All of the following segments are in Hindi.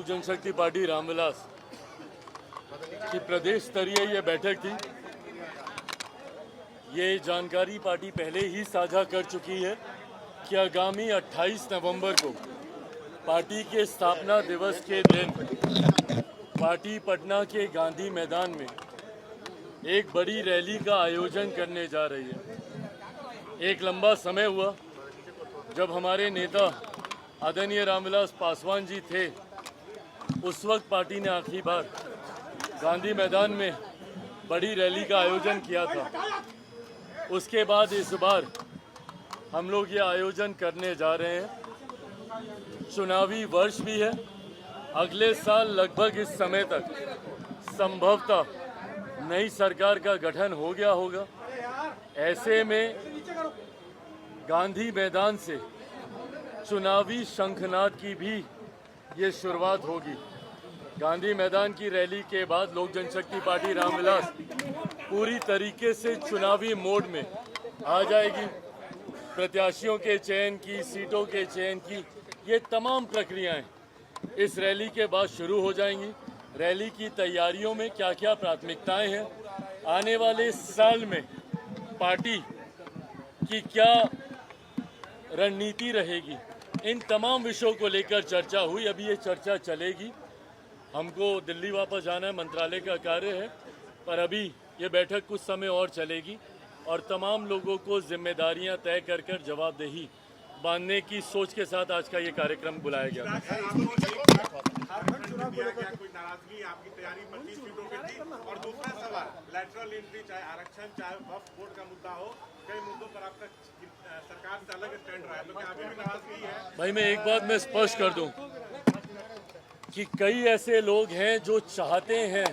लोक जनशक्ति पार्टी रामविलास की प्रदेश स्तरीय ये बैठक थी। ये जानकारी पार्टी पहले ही साझा कर चुकी है कि आगामी 28 नवंबर को पार्टी के स्थापना दिवस के दिन पार्टी पटना के गांधी मैदान में एक बड़ी रैली का आयोजन करने जा रही है। एक लंबा समय हुआ जब हमारे नेता आदरणीय रामविलास पासवान जी थे, उस वक्त पार्टी ने आखिरी बार गांधी मैदान में बड़ी रैली का आयोजन किया था। उसके बाद इस बार हम लोग ये आयोजन करने जा रहे हैं। चुनावी वर्ष भी है। अगले साल लगभग इस समय तक संभवतः नई सरकार का गठन हो गया होगा। ऐसे में गांधी मैदान से चुनावी शंखनाद की भी ये शुरुआत होगी। गांधी मैदान की रैली के बाद लोक जनशक्ति पार्टी रामविलास पूरी तरीके से चुनावी मोड में आ जाएगी। प्रत्याशियों के चयन की, सीटों के चयन की ये तमाम प्रक्रियाएं इस रैली के बाद शुरू हो जाएंगी। रैली की तैयारियों में क्या क्या प्राथमिकताएं हैं, आने वाले साल में पार्टी की क्या रणनीति रहेगी, इन तमाम विषयों को लेकर चर्चा हुई। अभी ये चर्चा चलेगी। हमको दिल्ली वापस जाना है, मंत्रालय का कार्य है, पर अभी ये बैठक कुछ समय और चलेगी और तमाम लोगों को जिम्मेदारियां तय कर जवाबदेही बांधने की सोच के साथ आज का ये कार्यक्रम बुलाया गया। कोई नाराजगी आपकी तैयारी 25 सीटों पे थी? और दूसरा सवाल, लैटरल एंट्री, चाहे आरक्षण, चाहे वक्फ बोर्ड का मुद्दा हो, कई मुद्दों पर आपका सरकार से अलग स्टैंड रहा है, तो क्या अभी भी नाराजगी है? भाई, मैं एक बात मैं स्पष्ट कर दूं कि कई ऐसे लोग हैं जो चाहते हैं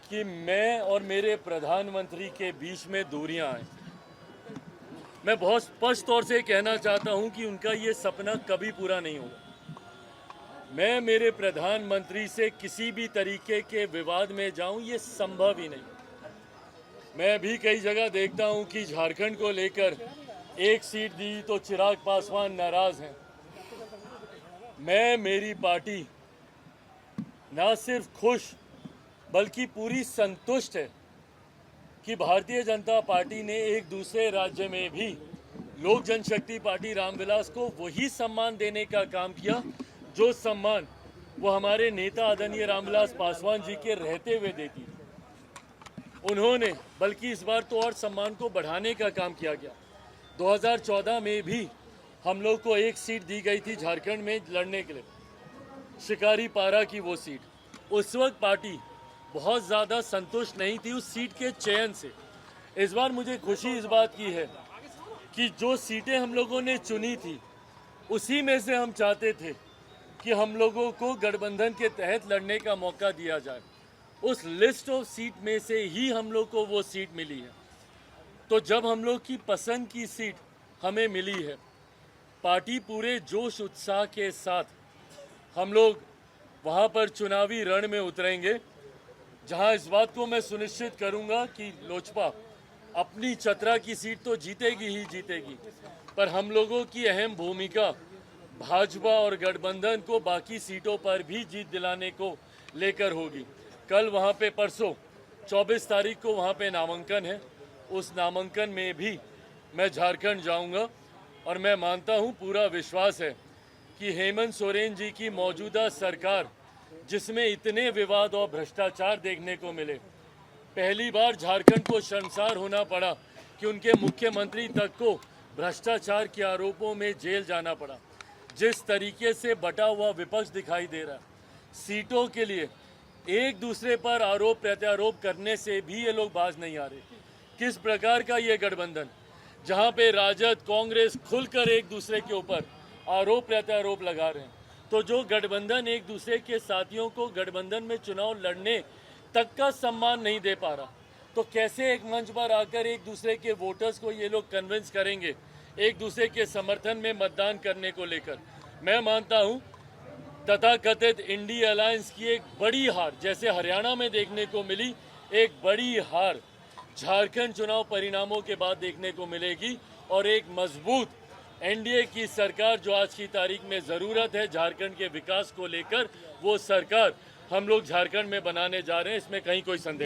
कि मैं और मेरे प्रधानमंत्री के बीच में दूरियां आए। मैं बहुत स्पष्ट तौर से कहना चाहता हूं कि उनका ये सपना कभी पूरा नहीं होगा। मैं मेरे प्रधानमंत्री से किसी भी तरीके के विवाद में जाऊं, ये संभव ही नहीं। मैं भी कई जगह देखता हूं कि झारखंड को लेकर एक सीट दी तो चिराग पासवान नाराज हैं। मैं, मेरी पार्टी ना सिर्फ खुश बल्कि पूरी संतुष्ट है कि भारतीय जनता पार्टी ने एक दूसरे राज्य में भी लोक जनशक्ति पार्टी रामविलास को वही सम्मान देने का काम किया जो सम्मान वो हमारे नेता आदरणीय रामविलास पासवान जी के रहते हुए देती थी। उन्होंने बल्कि इस बार तो और सम्मान को बढ़ाने का काम किया गया। 2014 में भी हम लोग को एक सीट दी गई थी झारखंड में लड़ने के लिए, शिकारी पारा की वो सीट। उस वक्त पार्टी बहुत ज़्यादा संतुष्ट नहीं थी उस सीट के चयन से। इस बार मुझे खुशी इस बात की है कि जो सीटें हम लोगों ने चुनी थी उसी में से हम चाहते थे कि हम लोगों को गठबंधन के तहत लड़ने का मौका दिया जाए। उस लिस्ट ऑफ सीट में से ही हम लोग को वो सीट मिली है। तो जब हम लोग की पसंद की सीट हमें मिली है, पार्टी पूरे जोश उत्साह के साथ हम लोग वहाँ पर चुनावी रण में उतरेंगे, जहाँ इस बात को मैं सुनिश्चित करूँगा कि लोजपा अपनी चतरा की सीट तो जीतेगी ही जीतेगी, पर हम लोगों की अहम भूमिका भाजपा और गठबंधन को बाकी सीटों पर भी जीत दिलाने को लेकर होगी। कल वहाँ पे, परसों 24 तारीख को वहाँ पे नामांकन है। उस नामांकन में भी मैं झारखंड जाऊँगा और मैं मानता हूँ, पूरा विश्वास है कि हेमंत सोरेन जी की मौजूदा सरकार, जिसमें इतने विवाद और भ्रष्टाचार देखने को मिले, पहली बार झारखंड को शर्मसार होना पड़ा कि उनके मुख्यमंत्री तक को भ्रष्टाचार के आरोपों में जेल जाना पड़ा। जिस तरीके से बटा हुआ विपक्ष दिखाई दे रहा है, सीटों के लिए एक दूसरे पर आरोप प्रत्यारोप करने से भी ये लोग बाज नहीं आ रहे। किस प्रकार का ये गठबंधन, जहाँ पे राजद, कांग्रेस खुलकर एक दूसरे के ऊपर आरोप प्रत्यारोप लगा रहे हैं, तो जो गठबंधन एक दूसरे के साथियों को गठबंधन में चुनाव लड़ने तक का सम्मान नहीं दे पा रहा, तो कैसे एक मंच पर आकर एक दूसरे के वोटर्स को ये लोग कन्विंस करेंगे एक दूसरे के समर्थन में मतदान करने को लेकर। मैं मानता हूँ तथाकथित इंडिया अलायंस की एक बड़ी हार, जैसे हरियाणा में देखने को मिली, एक बड़ी हार झारखंड चुनाव परिणामों के बाद देखने को मिलेगी और एक मजबूत एनडीए की सरकार जो आज की तारीख में ज़रूरत है झारखंड के विकास को लेकर, वो सरकार हम लोग झारखंड में बनाने जा रहे हैं, इसमें कहीं कोई संदेह